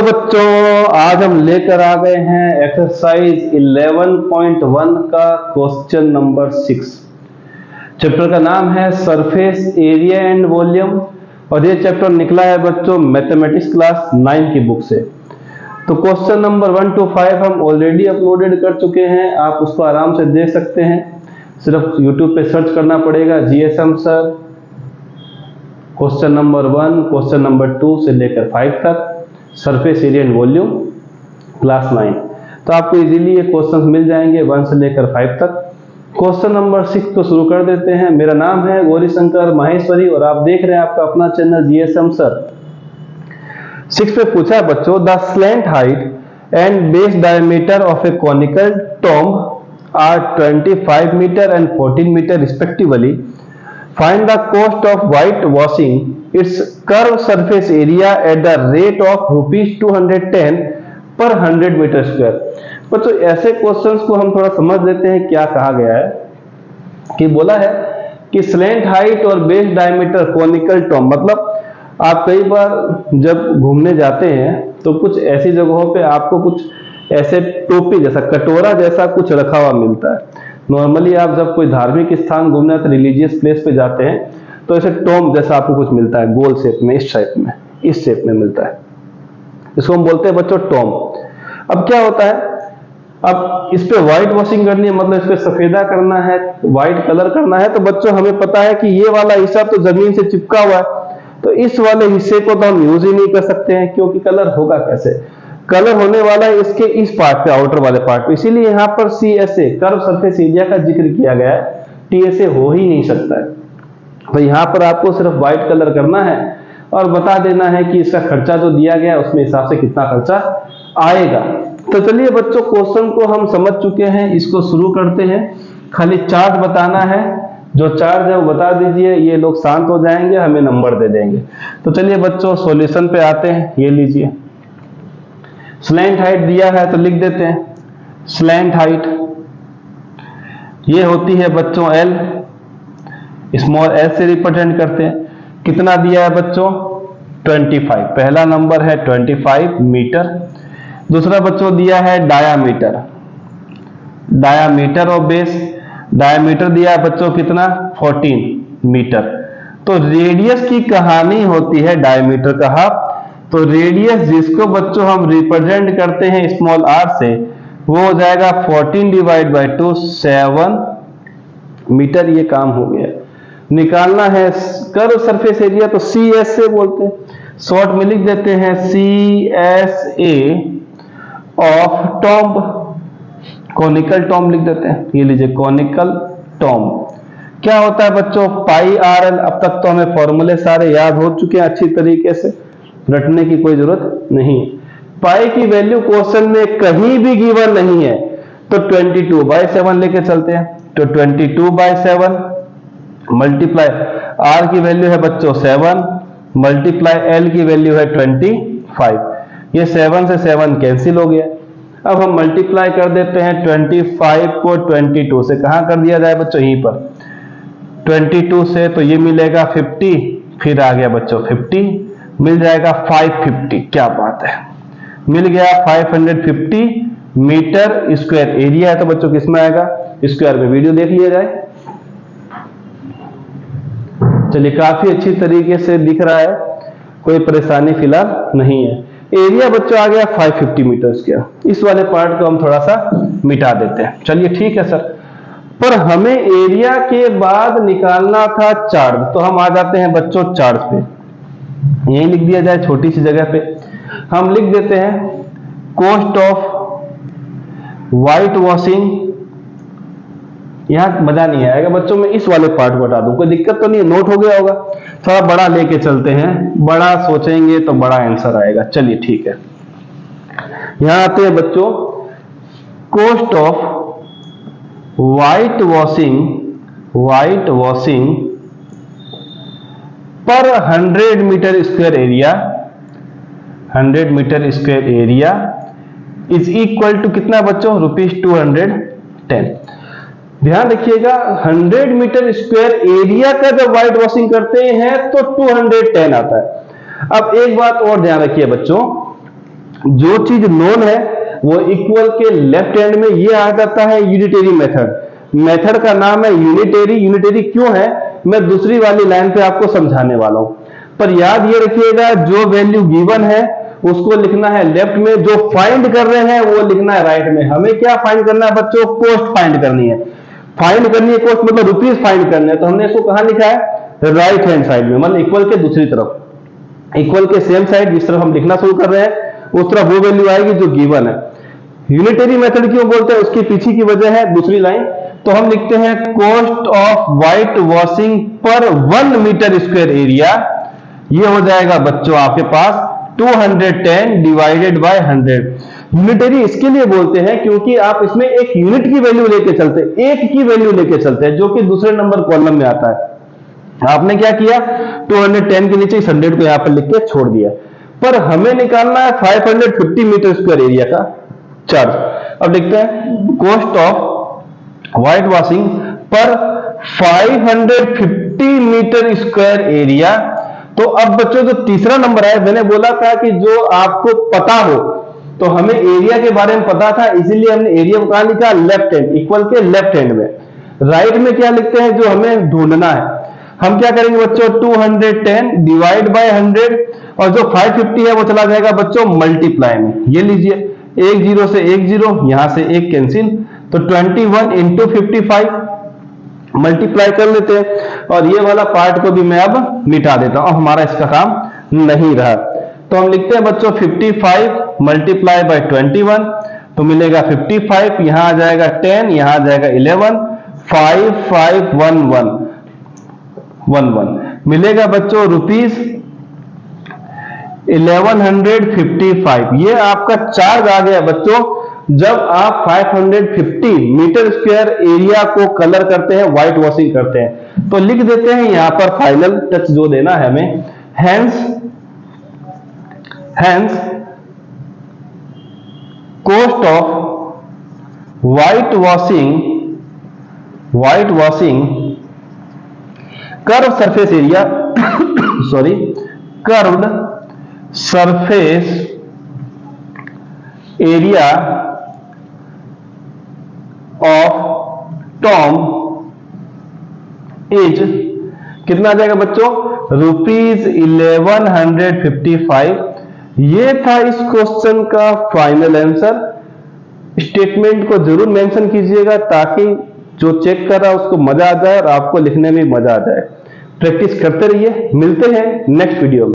बच्चों, आज हम लेकर आ गए हैं एक्सरसाइज 11.1 का क्वेश्चन नंबर 6। चैप्टर का नाम है सरफेस एरिया एंड वॉल्यूम और ये चैप्टर निकला है बच्चों मैथमेटिक्स क्लास 9 की बुक से। तो क्वेश्चन नंबर 1 to 5 हम ऑलरेडी अपलोडेड कर चुके हैं, आप उसको आराम से देख सकते हैं। सिर्फ यूट्यूब पे सर्च करना पड़ेगा GSM sir question number 1, question number 2 से लेकर 5 तक surface area and volume class 9। तो आपको इजीली ये क्वेश्चंस मिल जाएंगे 1 से लेकर 5 तक। क्वेश्चन नंबर 6 को शुरू कर देते हैं। मेरा नाम है गौरीशंकर माहेश्वरी और आप देख रहे हैं आपका अपना चैनल जीएसएम सर। 6 पे पूछा है बच्चों, the slant height and base diameter of a conical tomb are 25 metre and 14 metre respectively. Find the cost of whitewashing its curved surface area at the rate of ₹210 per 100 metre square. बच्चों ऐसे questions को हम थोड़ा समझ लेते हैं। क्या कहा गया है कि बोला है कि स्लैंट हाइट और बेस डायमीटर कॉनिकल टॉम्ब, मतलब आप कई बार जब घूमने जाते हैं तो कुछ ऐसी जगहों पे आपको कुछ ऐसे टोपी जैसा, कटोरा जैसा कुछ रखा हुआ मिलता है। नॉर्मली आप जब कोई धार्मिक स्थान घूमने तो रिलीजियस प्लेस पे जाते हैं तो ऐसे टॉम्ब जैसा आपको कुछ मिलता है, गोल शेप में, इस शेप में मिलता है। इसको हम बोलते हैं बच्चों टॉम्ब। अब क्या होता है, अब इस पे व्हाइट वॉशिंग करनी है, मतलब इस पे सफेदा करना है, व्हाइट कलर करना है। तो बच्चों हमें पता है कि ये वाला हिस्सा तो जमीन से चिपका हुआ है, तो इस वाले हिस्से को तो हम यूज ही नहीं कर सकते हैं, क्योंकि कलर होगा कैसे? कलर होने वाला है इसके इस पार्ट पे, आउटर वाले पार्ट पे। इसीलिए यहाँ पर CSA कर्व सरफेस एरिया का जिक्र किया गया है, TSA हो ही नहीं सकता है। तो यहाँ पर आपको सिर्फ व्हाइट कलर करना है और बता देना है कि इसका खर्चा जो दिया गया है उसमें हिसाब से कितना खर्चा आएगा। तो चलिए बच्चों, क्वेश्चन को हम समझ चुके हैं, इसको शुरू करते हैं। खाली चार्ट बताना है, जो चार्ट है वो बता दीजिए, ये लोग शांत हो जाएंगे, हमें नंबर दे देंगे। तो चलिए बच्चों सॉल्यूशन पे आते हैं। ये लीजिए, स्लैंट हाइट दिया है तो लिख देते हैं स्लैंट हाइट, ये होती है बच्चों L, स्मॉल l से रिप्रेजेंट करते हैं। कितना दिया है बच्चों? 25। पहला नंबर है 25 मीटर। दूसरा बच्चों दिया है डायामीटर, डायामीटर और बेस। डायामीटर दिया है बच्चों कितना? 14 मीटर। तो रेडियस की कहानी होती है डायमीटर का हाफ। तो रेडियस जिसको बच्चों हम रिप्रेजेंट करते हैं स्मॉल r से, वो हो जाएगा 14 डिवाइड बाई 2, 7 मीटर। ये काम हो गया। निकालना है कर्व सरफेस एरिया, तो CSA बोलते हैं, शॉर्ट में लिख देते हैं CSA of tomb, conical tomb लिख देते हैं। ये लीजिए कॉनिकल टॉम्ब। क्या होता है बच्चों? पाई RL। अब तक तो हमें फॉर्मूले सारे याद हो चुके हैं अच्छी तरीके से, रटने की कोई जरूरत नहीं। पाई की वैल्यू क्वेश्चन में कहीं भी गिवन नहीं है, तो 22/7 लेके चलते हैं। तो 22/7 मल्टीप्लाई R की वैल्यू है बच्चों 7, मल्टीप्लाई L की वैल्यू है 25। ये 7 से 7 कैंसिल हो गया। अब हम मल्टीप्लाई कर देते हैं 25 को 22 से। कहां कर दिया जाए बच्चों? यहीं पर 22 से, तो ये मिलेगा 50, फिर आ गया बच्चों 50, मिल जाएगा 550। क्या बात है, मिल गया 550 मीटर स्क्वायर एरिया है। तो बच्चों किसमें आएगा? स्क्वायर में। वीडियो देख लिया जाए। चलिए, काफी अच्छी तरीके से दिख रहा है, कोई परेशानी फिलहाल नहीं है। एरिया बच्चों आ गया 550 मीटर स्क्वायर। इस वाले पार्ट को हम थोड़ा सा मिटा देते हैं। चलिए ठीक है सर, पर हमें एरिया के बाद निकालना था चार्ज। तो हम आ जाते हैं बच्चों चार्ज पे। यही लिख दिया जाए, छोटी सी जगह पे हम लिख देते हैं कॉस्ट ऑफ व्हाइट वॉशिंग। यहां मजा नहीं आएगा बच्चों, मैं इस वाले पार्ट को हटा दूं, कोई दिक्कत तो नहीं है, नोट हो गया होगा। थोड़ा बड़ा लेके चलते हैं, बड़ा सोचेंगे तो बड़ा आंसर आएगा। चलिए ठीक है, यहां आते हैं बच्चों, कॉस्ट ऑफ व्हाइट वॉशिंग पर 100 metre square area, 100 metre square area is equal to कितना बच्चों? ₹210। ध्यान रखिएगा, 100 मीटर स्क्वायर एरिया का जब व्हाइट वॉशिंग करते हैं तो 210 आता है। अब एक बात और ध्यान रखिए बच्चों, जो चीज नोन है वो इक्वल के लेफ्ट हैंड में ये आ जाता है यूनिटरी मेथड। मेथड का नाम है यूनिटरी। यूनिटरी क्यों है मैं दूसरी वाली लाइन पे आपको समझाने वाला हूं, पर याद ये रखिएगा जो वैल्यू गिवन है उसको लिखना है लेफ्ट में, जो फाइंड कर रहे हैं वो लिखना है राइट में। हमें क्या फाइंड करना है बच्चों? कॉस्ट फाइंड करनी है। फाइंड करनी है कॉस्ट मतलब रुपीज फाइंड करने हैं, तो हमने इसको कहां लिखा है? राइट हैंड साइड में, मतलब इक्वल के दूसरी तरफ, इक्वल के सेम साइड जिस तरफ हम लिखना शुरू कर रहे हैं उस तरफ वो वैल्यू आएगी जो गिवन है। यूनिटरी मेथड क्यों बोलते हैं उसके पीछे की वजह है दूसरी लाइन। तो हम लिखते हैं कॉस्ट ऑफ व्हाइट वॉशिंग पर 1 मीटर स्क्वायर एरिया, ये हो जाएगा बच्चों आपके पास 210 डिवाइडेड बाय 100। यूनिटरी इसके लिए बोलते हैं क्योंकि आप इसमें एक यूनिट की वैल्यू लेके चलते हैं, एक की वैल्यू लेके चलते हैं, जो कि दूसरे नंबर कॉलम में आता है। आपने क्या किया? 210 के नीचे इस 100 को यहां पर लिख के छोड़ दिया, पर हमें निकालना है 550 मीटर स्क्वायर एरिया का चार्ज। अब देखते हैं कॉस्ट ऑफ व्हाइट वॉशिंग पर 550 मीटर स्क्वायर एरिया। तो अब बच्चों जो तीसरा नंबर है, मैंने बोला था कि जो आपको पता हो, तो हमें एरिया के बारे में पता था इसीलिए हमने एरिया को कहां लिखा? लेफ्ट हैंड, इक्वल के लेफ्ट हैंड में। राइट में क्या लिखते हैं? जो हमें ढूंढना है। हम क्या करेंगे बच्चों? 210 डिवाइड बाय 100, और जो 550 है वो चला जाएगा बच्चों मल्टीप्लाई में। ये लीजिए, एक जीरो से एक जीरो, यहां से एक कैंसिल, तो 21 इंटू 55 मल्टीप्लाई कर लेते हैं, और ये वाला पार्ट को भी मैं अब मिटा देता हूं, हमारा इसका काम नहीं रहा। तो हम लिखते हैं बच्चों 55 मल्टीप्लाई बाय 21, तो मिलेगा 55, यहां आ जाएगा 10, यहां आ जाएगा 11, 5511 मिलेगा बच्चों रुपीज 1155। ये आपका चार्ज आ गया बच्चों जब आप 550 मीटर स्क्वायर एरिया को कलर करते हैं, व्हाइट वॉशिंग करते हैं। तो लिख देते हैं यहां पर फाइनल टच जो देना है हमें, hence cost of white washing curve surface area sorry curved surface area of Tom is कितना आ जाएगा बच्चों? रुपीज 1155। ये था इस क्वेश्चन का फाइनल आंसर। स्टेटमेंट को जरूर मेंशन कीजिएगा ताकि जो चेक कर रहा है उसको मजा आ जाए और आपको लिखने में मजा आ जाए। प्रैक्टिस करते रहिए। मिलते हैं नेक्स्ट वीडियो में।